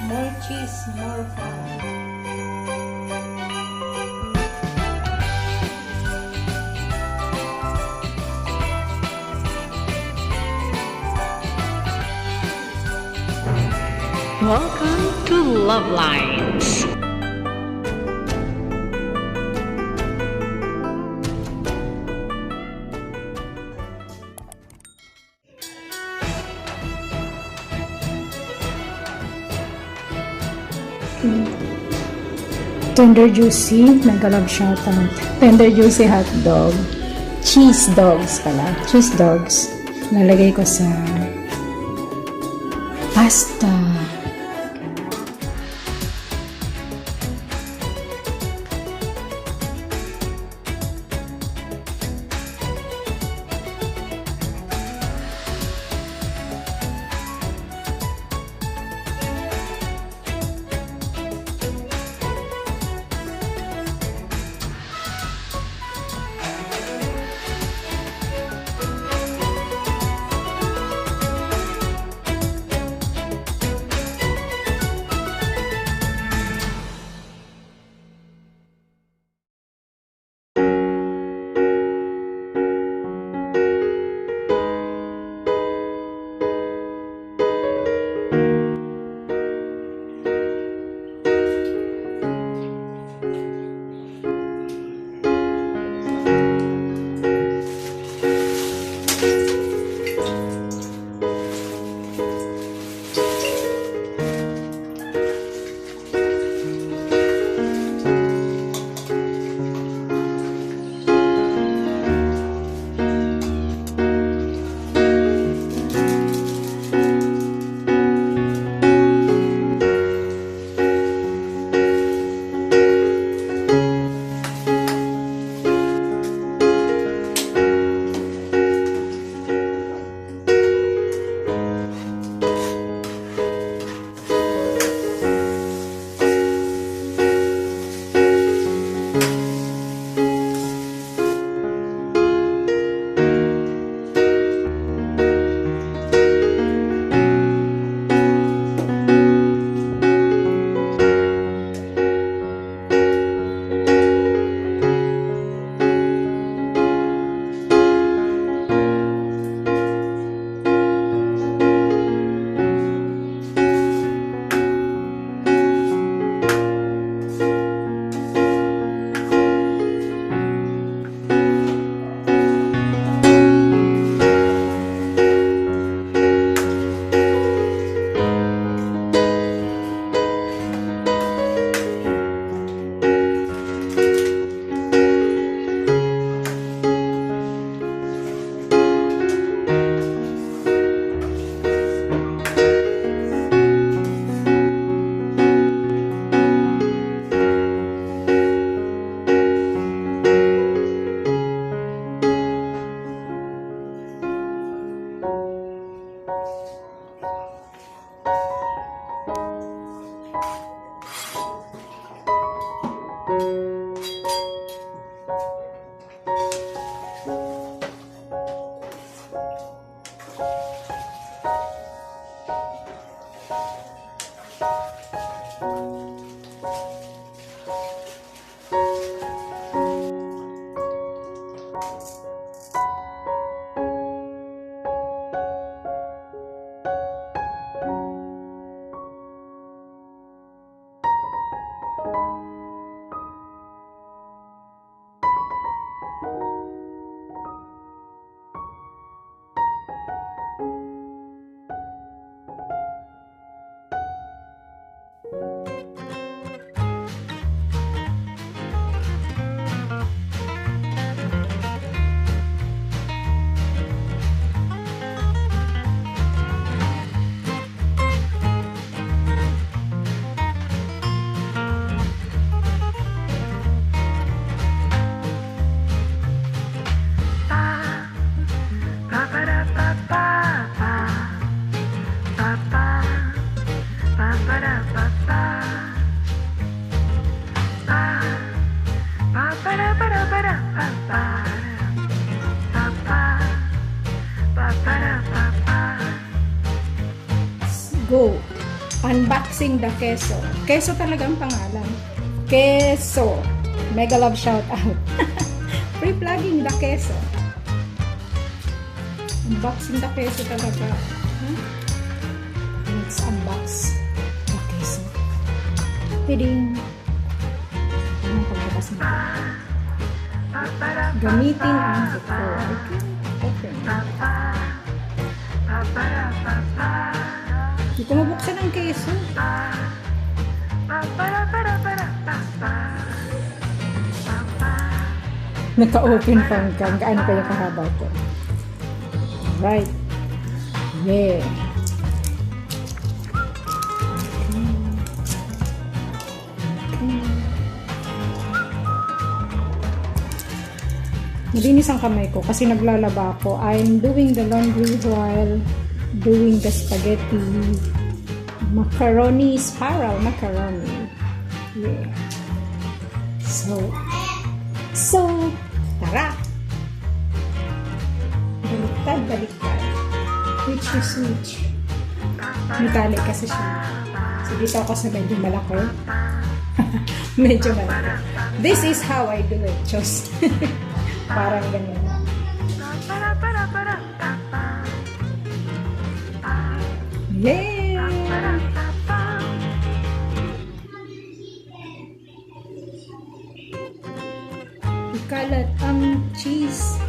More cheese, more fun. Welcome to LuvLiNes. Tender juicy, nag-love shoutout. Tender juicy hot dog. Cheese dogs pala. Cheese dogs. Lalagay ko sa pasta. Go! Unboxing the queso. Queso talaga ang pangalan. Queso. Mega love shout out. Free plugging the queso. Unboxing the queso talaga. Let's unbox the queso. Piling. Anong pagkakas nito? Gamitin ang buto. Open. Hindi ko mabuksan ang queso. Naka-open pa hanggang gaano kaya kahaba ito. Right. Yeah. Nalinis ang kamay ko kasi naglalaba ako. I'm doing the laundry while doing the spaghetti. Macaroni, spiral macaroni. Yeah. So, tara! Baliktad. Which is which? Metallic kasi siya. So, dito ako sa medyo malaki. Medyo malaki. This is how I do it. Just parang ganyan. Yeah! Ikalat ang cheese.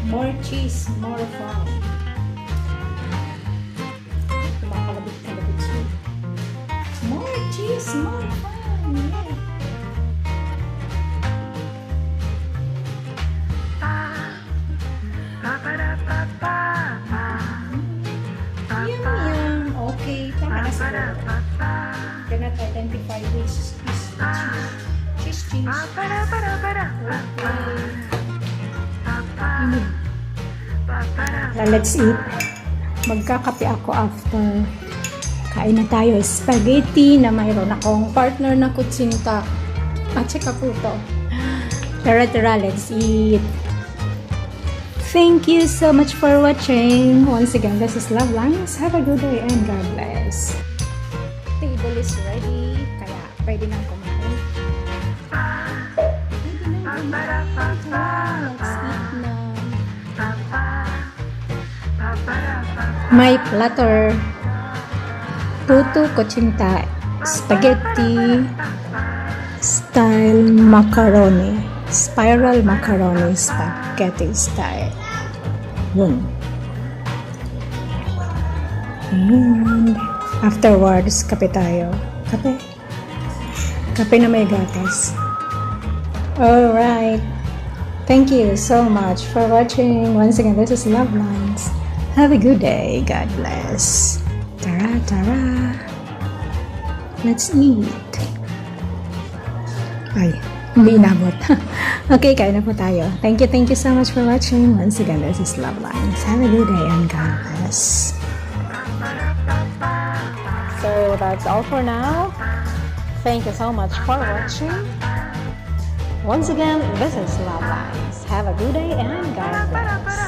More cheese, more fun. Kumakalabit siya. More cheese, more fun. Yeah. Yum. Okay, tama na siguro. Cannot identify which is cheese. Okay. Let's eat. Magkakape ako after. Kain na tayo. Spaghetti na mayroon akong partner na kutsinta. At saka po ito. Tara, let's eat. Thank you so much for watching. Once again, this is LuvLiNes. Have a good day and God bless. Table is ready. Kaya pwede nang kumain. Let's eat na. My platter. Puto kutsinta. Spaghetti style macaroni. Spiral macaroni spaghetti style. Yun. And afterwards, kape tayo. Kape na may gatas. Alright. Thank you so much for watching. Once again, this is LuvLiNes. Have a good day. God bless. Tara. Let's eat. Ay, hindi inabot. Okay, kain na po tayo. Thank you so much for watching. Once again, this is LuvLiNes. Have a good day and God bless. So that's all for now. Thank you so much for watching. Once again, this is LuvLiNes. Have a good day and God bless.